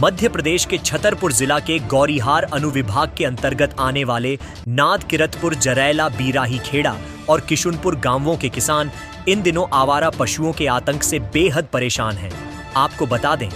मध्य प्रदेश के छतरपुर जिला के गौरीहार अनुविभाग के अंतर्गत आने वाले नादकिरतपुर, जरैला, बीराही खेड़ा और किशुनपुर गांवों के किसान इन दिनों आवारा पशुओं के आतंक से बेहद परेशान हैं। आपको बता दें,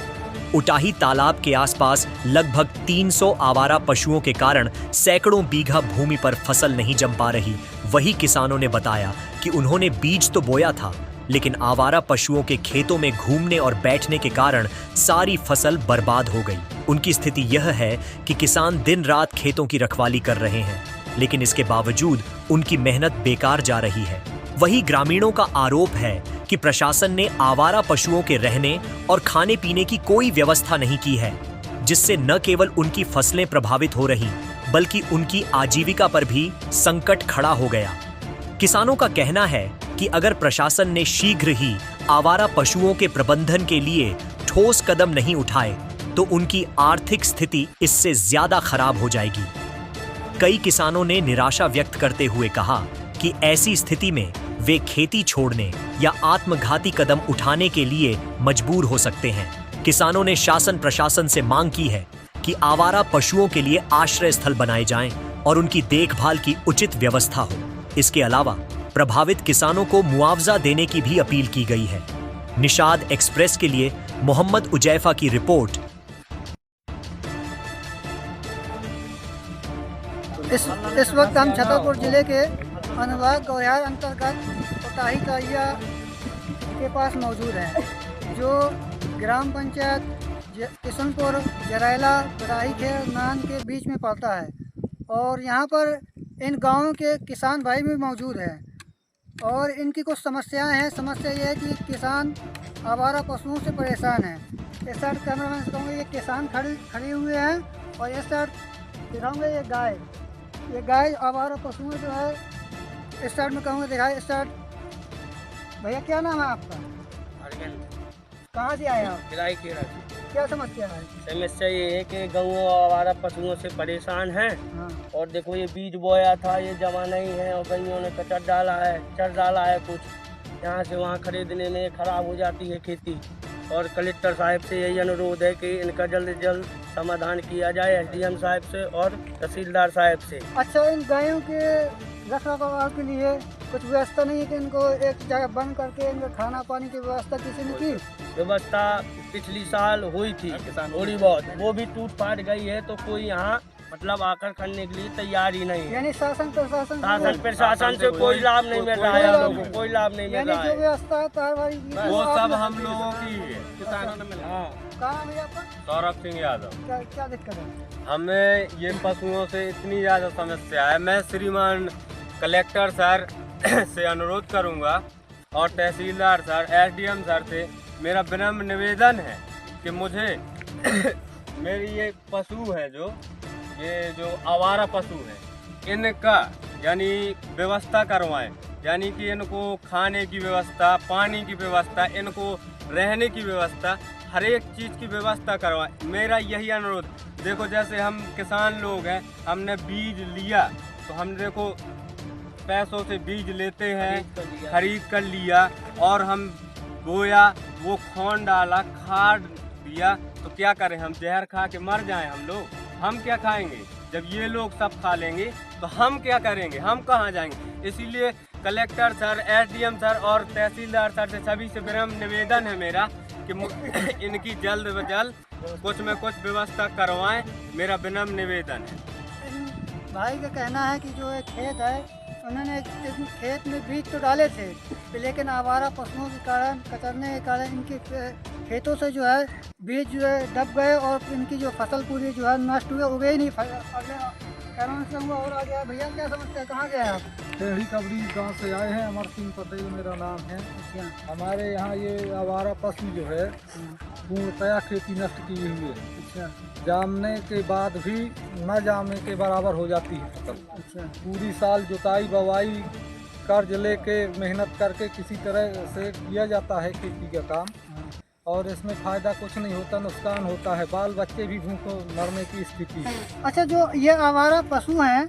उटाही तालाब के आसपास लगभग 300 आवारा पशुओं के कारण सैकड़ों बीघा भूमि पर फसल नहीं जम पा रही। वही किसानों ने बताया कि उन्होंने बीज तो बोया था, लेकिन आवारा पशुओं के खेतों में घूमने और बैठने के कारण सारी फसल बर्बाद हो गई। उनकी स्थिति यह है कि किसान दिन रात खेतों की रखवाली कर रहे हैं, लेकिन इसके बावजूद उनकी मेहनत बेकार जा रही है। वही ग्रामीणों का आरोप है कि प्रशासन ने आवारा पशुओं के रहने और खाने पीने की कोई व्यवस्था नहीं की है, जिससे न केवल उनकी फसलें प्रभावित हो रही, बल्कि उनकी आजीविका पर भी संकट खड़ा हो गया। किसानों का कहना है कि अगर प्रशासन ने शीघ्र ही आवारा पशुओं के प्रबंधन के लिए ठोस कदम नहीं उठाए तो उनकी आर्थिक स्थिति इससे ज्यादा खराब हो जाएगी। कई किसानों ने निराशा व्यक्त करते हुए कहा कि ऐसी स्थिति में वे खेती छोड़ने या आत्मघाती कदम उठाने के लिए मजबूर हो सकते हैं। किसानों ने शासन प्रशासन से मांग की है कि आवारा पशुओं के लिए आश्रय स्थल बनाए जाएं और उनकी देखभाल की उचित व्यवस्था हो। इसके अलावा प्रभावित किसानों को मुआवजा देने की भी अपील की गई है। निषाद एक्सप्रेस के लिए मोहम्मद उजैफा की रिपोर्ट। इस वक्त हम छतरपुर जिले के अनुभाग गौरीहार अंतर्गत उटाही तालिया के पास मौजूद हैं, जो ग्राम पंचायत किशुनपुर, जरैला, बीराही खेड़ा, नान के बीच में पड़ता है। और यहाँ पर इन गांवों के किसान भाई भी मौजूद हैं और इनकी कुछ समस्याएं हैं। समस्या ये है कि किसान आवारा पशुओं से परेशान हैं। इस साइड कैमरामैन से कहूँगा, ये किसान खड़े हुए हैं और इस साइड दिखाऊँगा ये गाय आवारा पशुओं जो है इस साइड में कहूँगा दिखाए। इस साइड भैया क्या नाम है आपका? कहाँ से आए आप? बीराही खेड़ा। क्या समस्या है? समस्या ये है कि गौओं आवारा पशुओं से परेशान हैं। हाँ। और देखो, ये बीज बोया था, ये जमा नहीं है और गैयों ने कचर डाला है कुछ। यहाँ से वहाँ खरीदने में खराब हो जाती है खेती। और कलेक्टर साहब से यही अनुरोध है कि इनका जल्द से जल्द समाधान किया जाए, एसडीएम साहब से और तहसीलदार साहब से। अच्छा, इन गायों के रखरखाव के लिए कुछ व्यवस्था नहीं है कि इनको एक जगह बंद करके इनका खाना पानी की व्यवस्था किसी ने की? व्यवस्था पिछली साल हुई थी थोड़ी बहुत, वो भी टूट फाट गई है। तो कोई यहाँ मतलब आकर करने के लिए तैयार ही नहीं है। यानी शासन प्रशासन से कोई लाभ नहीं मिल रहा है, हम लोगों को कोई लाभ नहीं मिल रहा है। जो व्यवस्था है तारवारी की वो सब हम लोगों की है, किसानों ने मिला। कहाँ भैया आपका? सौरभ सिंह यादव। क्या दिक्कत है? हमें ये पशुओं से इतनी ज़्यादा समस्या है। मैं श्रीमान कलेक्टर सर से अनुरोध करूंगा और तहसीलदार सर, एसडीएम सर से मेरा विनम्र निवेदन है कि मुझे मेरी ये पशु है, जो आवारा पशु है, इनका यानी व्यवस्था करवाएं। यानी कि इनको खाने की व्यवस्था, पानी की व्यवस्था, इनको रहने की व्यवस्था, हर एक चीज़ की व्यवस्था करवाएं। मेरा यही अनुरोध। देखो, जैसे हम किसान लोग हैं, हमने बीज लिया तो हम देखो पैसों से बीज लेते हैं, खरीद कर लिया और हम बोया, वो खोन डाला, खाद दिया, तो क्या करें? हम जहर खा के मर जाएं हम लोग? हम क्या खाएंगे? जब ये लोग सब खा लेंगे तो हम क्या करेंगे? हम कहाँ जाएंगे? इसीलिए कलेक्टर सर, एसडीएम सर और तहसीलदार सर से सभी से विनम्र निवेदन है मेरा कि इनकी जल्द व जल्द कुछ में कुछ व्यवस्था करवाएं। मेरा विनम्र निवेदन है। भाई का कहना है कि जो एक खेत है, उन्होंने इस खेत में बीज तो डाले थे, लेकिन आवारा पशुओं के कारण, कतरने के कारण इनके खेतों से जो है बीज जो है दब गए और इनकी जो फसल पूरी जो है नष्ट हुए, उगे ही नहीं। अगले कैमरा से हुआ और आ गया। भैया क्या समझते हैं, कहाँ गए आप? टेढ़ी कबरी गांव से आए हैं। अमर सिंह पटेल मेरा नाम है। अच्छा। हमारे यहाँ ये आवारा पशु जो है पूर्णतया खेती नष्ट की हुई है। अच्छा। जामने के बाद भी न जामने के बराबर हो जाती है फसल। अच्छा। पूरी साल जुताई बवाई कर्ज लेके मेहनत करके किसी तरह से किया जाता है खेती का काम, और इसमें फ़ायदा कुछ नहीं होता, नुकसान होता है। बाल बच्चे भी भूखों मरने की स्थिति है। अच्छा, जो ये आवारा पशु हैं,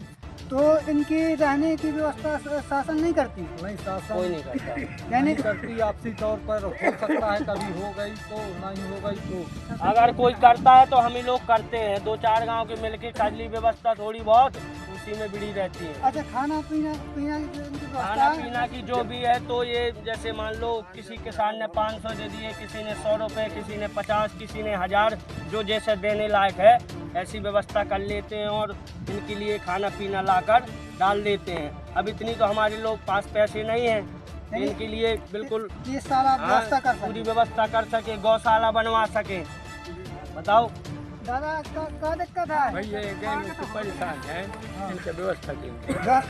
तो इनकी रहने की व्यवस्था शासन नहीं करती? नहीं, शासन कोई नहीं करता। यानी नहीं करती। आपसी तौर पर हो सकता है कभी हो गई तो, नहीं हो गई तो। अगर कोई करता है तो हम ही लोग करते हैं, 2-4 गांव के मिलके कर ली व्यवस्था थोड़ी बहुत, उसी में बिड़ी रहती है। अच्छा, खाना पीना पीना की जो इनकी व्यवस्था खाना है? पीना की जो भी है, तो ये जैसे मान लो किसी किसान ने 500 दे दिए, किसी ने 100 रुपये, किसी ने 50, किसी ने 1000, जो जैसे देने लायक है ऐसी व्यवस्था कर लेते हैं और इनके लिए खाना पीना लाकर डाल देते हैं। अब इतनी तो हमारे लोग पास पैसे नहीं हैं, इनके लिए बिल्कुल 30 साल आप व्यवस्था कर पूरी सकते? व्यवस्था कर सके, गौशाला बनवा सके। बताओ दादा का दिक्कत है? भाई ये परेशान है, इनके व्यवस्था के लिए।